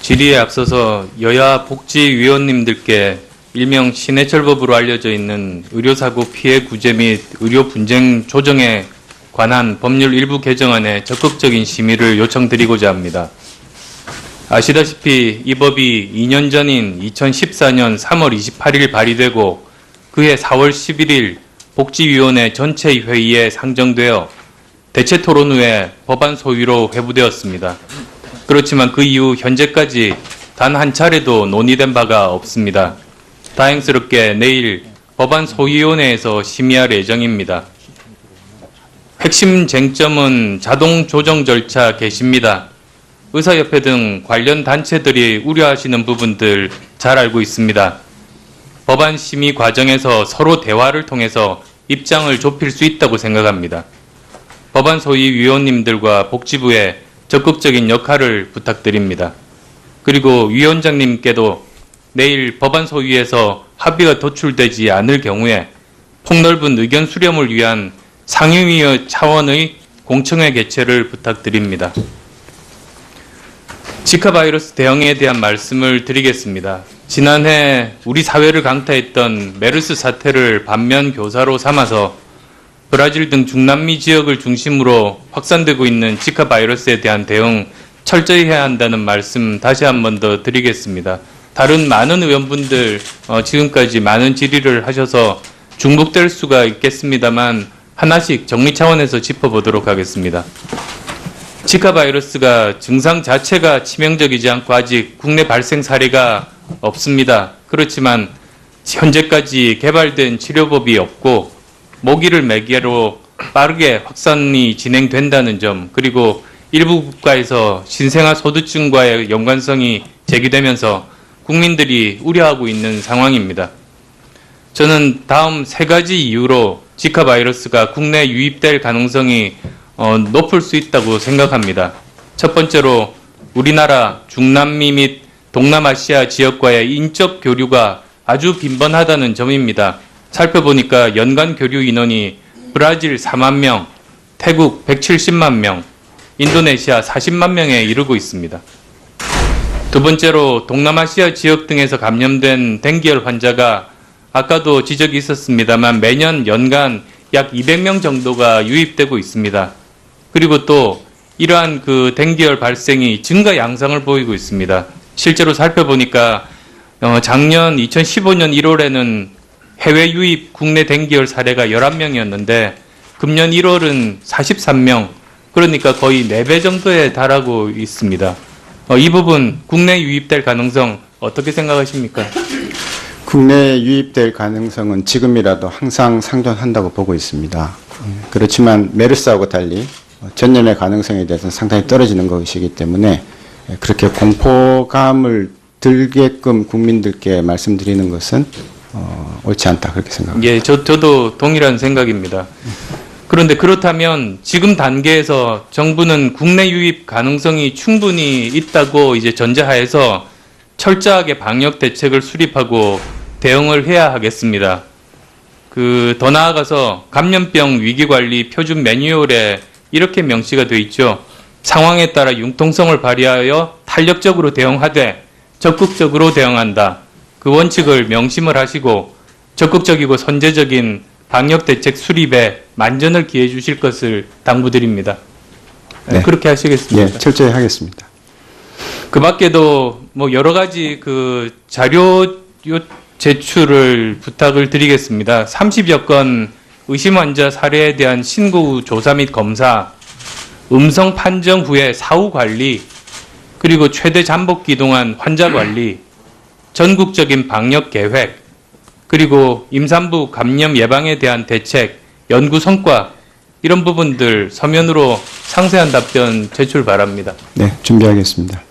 질의에 앞서서 여야 복지위원님들께 일명 신해철법으로 알려져 있는 의료사고 피해 구제 및 의료 분쟁 조정에 관한 법률 일부 개정안에 적극적인 심의를 요청드리고자 합니다. 아시다시피 이 법이 2년 전인 2014년 3월 28일 발의되고 그해 4월 11일 복지위원회 전체 회의에 상정되어 대체 토론 후에 법안 소위로 회부되었습니다. 그렇지만 그 이후 현재까지 단 한 차례도 논의된 바가 없습니다. 다행스럽게 내일 법안 소위원회에서 심의할 예정입니다. 핵심 쟁점은 자동 조정 절차 개시입니다. 의사협회 등 관련 단체들이 우려하시는 부분들 잘 알고 있습니다. 법안 심의 과정에서 서로 대화를 통해서 입장을 좁힐 수 있다고 생각합니다. 법안 소위 위원님들과 복지부에 적극적인 역할을 부탁드립니다. 그리고 위원장님께도 내일 법안 소위에서 합의가 도출되지 않을 경우에 폭넓은 의견 수렴을 위한 상임위 차원의 공청회 개최를 부탁드립니다. 지카 바이러스 대응에 대한 말씀을 드리겠습니다. 지난해 우리 사회를 강타했던 메르스 사태를 반면 교사로 삼아서 브라질 등 중남미 지역을 중심으로 확산되고 있는 지카 바이러스에 대한 대응 철저히 해야 한다는 말씀 다시 한 번 더 드리겠습니다. 다른 많은 의원분들 지금까지 많은 질의를 하셔서 중복될 수가 있겠습니다만 하나씩 정리 차원에서 짚어보도록 하겠습니다. 지카 바이러스가 증상 자체가 치명적이지 않고 아직 국내 발생 사례가 없습니다. 그렇지만 현재까지 개발된 치료법이 없고 모기를 매개로 빠르게 확산이 진행된다는 점, 그리고 일부 국가에서 신생아 소두증과의 연관성이 제기되면서 국민들이 우려하고 있는 상황입니다. 저는 다음 세 가지 이유로 지카 바이러스가 국내에 유입될 가능성이 높을 수 있다고 생각합니다. 첫 번째로 우리나라 중남미 및 동남아시아 지역과의 인적 교류가 아주 빈번하다는 점입니다. 살펴보니까 연간 교류 인원이 브라질 4만 명, 태국 170만 명, 인도네시아 40만 명에 이르고 있습니다. 두 번째로 동남아시아 지역 등에서 감염된 댕기열 환자가 아까도 지적이 있었습니다만 매년 연간 약 200명 정도가 유입되고 있습니다. 그리고 또 이러한 그 댕기열 발생이 증가 양상을 보이고 있습니다. 실제로 살펴보니까 작년 2015년 1월에는 해외 유입 국내 댕기열 사례가 11명이었는데 금년 1월은 43명, 그러니까 거의 4배 정도에 달하고 있습니다. 이 부분 국내 유입될 가능성 어떻게 생각하십니까? 국내에 유입될 가능성은 지금이라도 항상 상존한다고 보고 있습니다. 그렇지만 메르스하고 달리 전염의 가능성에 대해서는 상당히 떨어지는 것이기 때문에 그렇게 공포감을 들게끔 국민들께 말씀드리는 것은 옳지 않다, 그렇게 생각합니다. 예, 저도 동일한 생각입니다. 그런데 그렇다면 지금 단계에서 정부는 국내 유입 가능성이 충분히 있다고 이제 전제하에서 철저하게 방역 대책을 수립하고 대응을 해야 하겠습니다. 더 나아가서 감염병 위기관리 표준 매뉴얼에 이렇게 명시가 되어 있죠. 상황에 따라 융통성을 발휘하여 탄력적으로 대응하되 적극적으로 대응한다. 그 원칙을 명심을 하시고 적극적이고 선제적인 방역 대책 수립에 만전을 기해 주실 것을 당부드립니다. 네. 그렇게 하시겠습니까? 네, 철저히 하겠습니다. 그 밖에도 뭐 여러 가지 그 자료 제출을 부탁을 드리겠습니다. 30여 건 의심 환자 사례에 대한 신고 조사 및 검사, 음성 판정 후에 사후 관리, 그리고 최대 잠복기 동안 환자 관리, 전국적인 방역 계획, 그리고 임산부 감염 예방에 대한 대책, 연구 성과, 이런 부분들 서면으로 상세한 답변 제출 바랍니다. 네, 준비하겠습니다.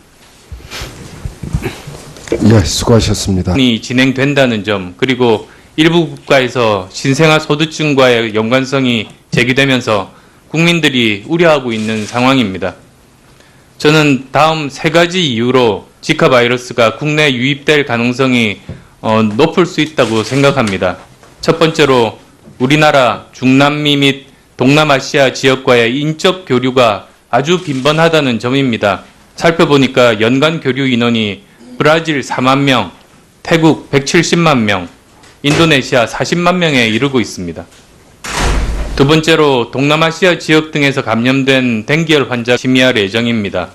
예, 수고하셨습니다. 이 진행된다는 점, 그리고 일부 국가에서 신생아 소두증과의 연관성이 제기되면서 국민들이 우려하고 있는 상황입니다. 저는 다음 세 가지 이유로 지카 바이러스가 국내에 유입될 가능성이 높을 수 있다고 생각합니다. 첫 번째로 우리나라 중남미 및 동남아시아 지역과의 인적 교류가 아주 빈번하다는 점입니다. 살펴보니까 연간 교류 인원이 브라질 4만 명, 태국 170만 명, 인도네시아 40만 명에 이르고 있습니다. 두 번째로 동남아시아 지역 등에서 감염된 댕기열 환자 심의할 예정입니다.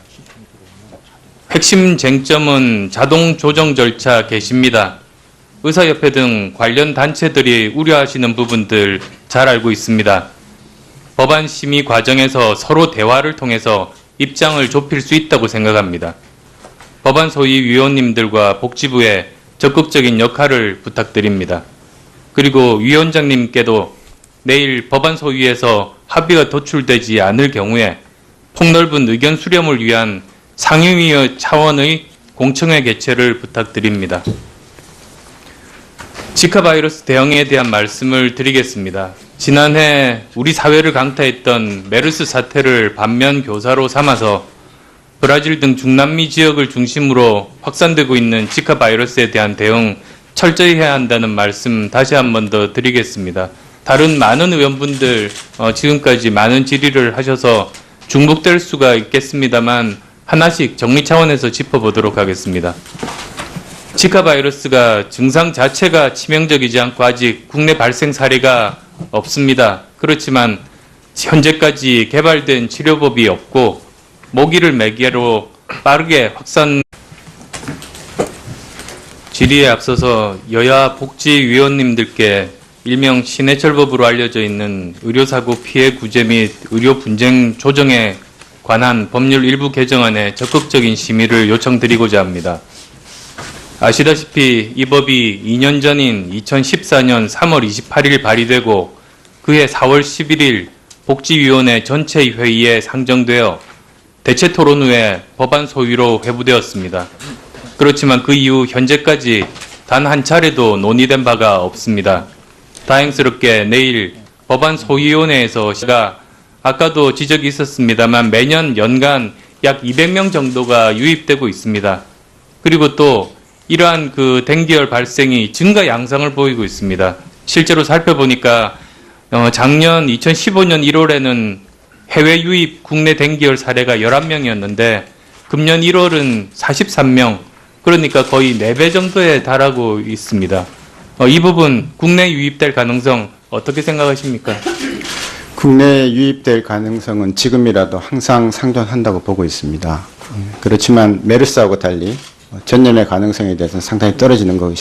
핵심 쟁점은 자동 조정 절차 개시입니다. 의사협회 등 관련 단체들이 우려하시는 부분들 잘 알고 있습니다. 법안 심의 과정에서 서로 대화를 통해서 입장을 좁힐 수 있다고 생각합니다. 법안 소위 위원님들과 복지부에 적극적인 역할을 부탁드립니다. 그리고 위원장님께도 내일 법안 소위에서 합의가 도출되지 않을 경우에 폭넓은 의견 수렴을 위한 상임위 차원의 공청회 개최를 부탁드립니다. 지카 바이러스 대응에 대한 말씀을 드리겠습니다. 지난해 우리 사회를 강타했던 메르스 사태를 반면 교사로 삼아서 브라질 등 중남미 지역을 중심으로 확산되고 있는 지카 바이러스에 대한 대응 철저히 해야 한다는 말씀 다시 한 번 더 드리겠습니다. 다른 많은 의원분들 지금까지 많은 질의를 하셔서 중복될 수가 있겠습니다만 하나씩 정리 차원에서 짚어보도록 하겠습니다. 지카 바이러스가 증상 자체가 치명적이지 않고 아직 국내 발생 사례가 없습니다. 그렇지만 현재까지 개발된 치료법이 없고 모기를 매개로 빠르게 확산. 질의에 앞서서 여야 복지위원님들께 일명 신해철법으로 알려져 있는 의료사고 피해 구제 및 의료 분쟁 조정에 관한 법률 일부 개정안에 적극적인 심의를 요청드리고자 합니다. 아시다시피 이 법이 2년 전인 2014년 3월 28일 발의되고 그해 4월 11일 복지위원회 전체 회의에 상정되어 대체 토론 후에 법안 소위로 회부되었습니다. 그렇지만 그 이후 현재까지 단 한 차례도 논의된 바가 없습니다. 다행스럽게 내일 법안 소위원회에서 아까도 지적이 있었습니다만 매년 연간 약 200명 정도가 유입되고 있습니다. 그리고 또 이러한 그 댕기열 발생이 증가 양상을 보이고 있습니다. 실제로 살펴보니까 작년 2015년 1월에는 해외 유입 국내 댕기열 사례가 11명이었는데 금년 1월은 43명, 그러니까 거의 4배 정도에 달하고 있습니다. 이 부분 국내 유입될 가능성 어떻게 생각하십니까? 국내에 유입될 가능성은 지금이라도 항상 상존한다고 보고 있습니다. 그렇지만 메르스하고 달리 전염의 가능성에 대해서는 상당히 떨어지는 것이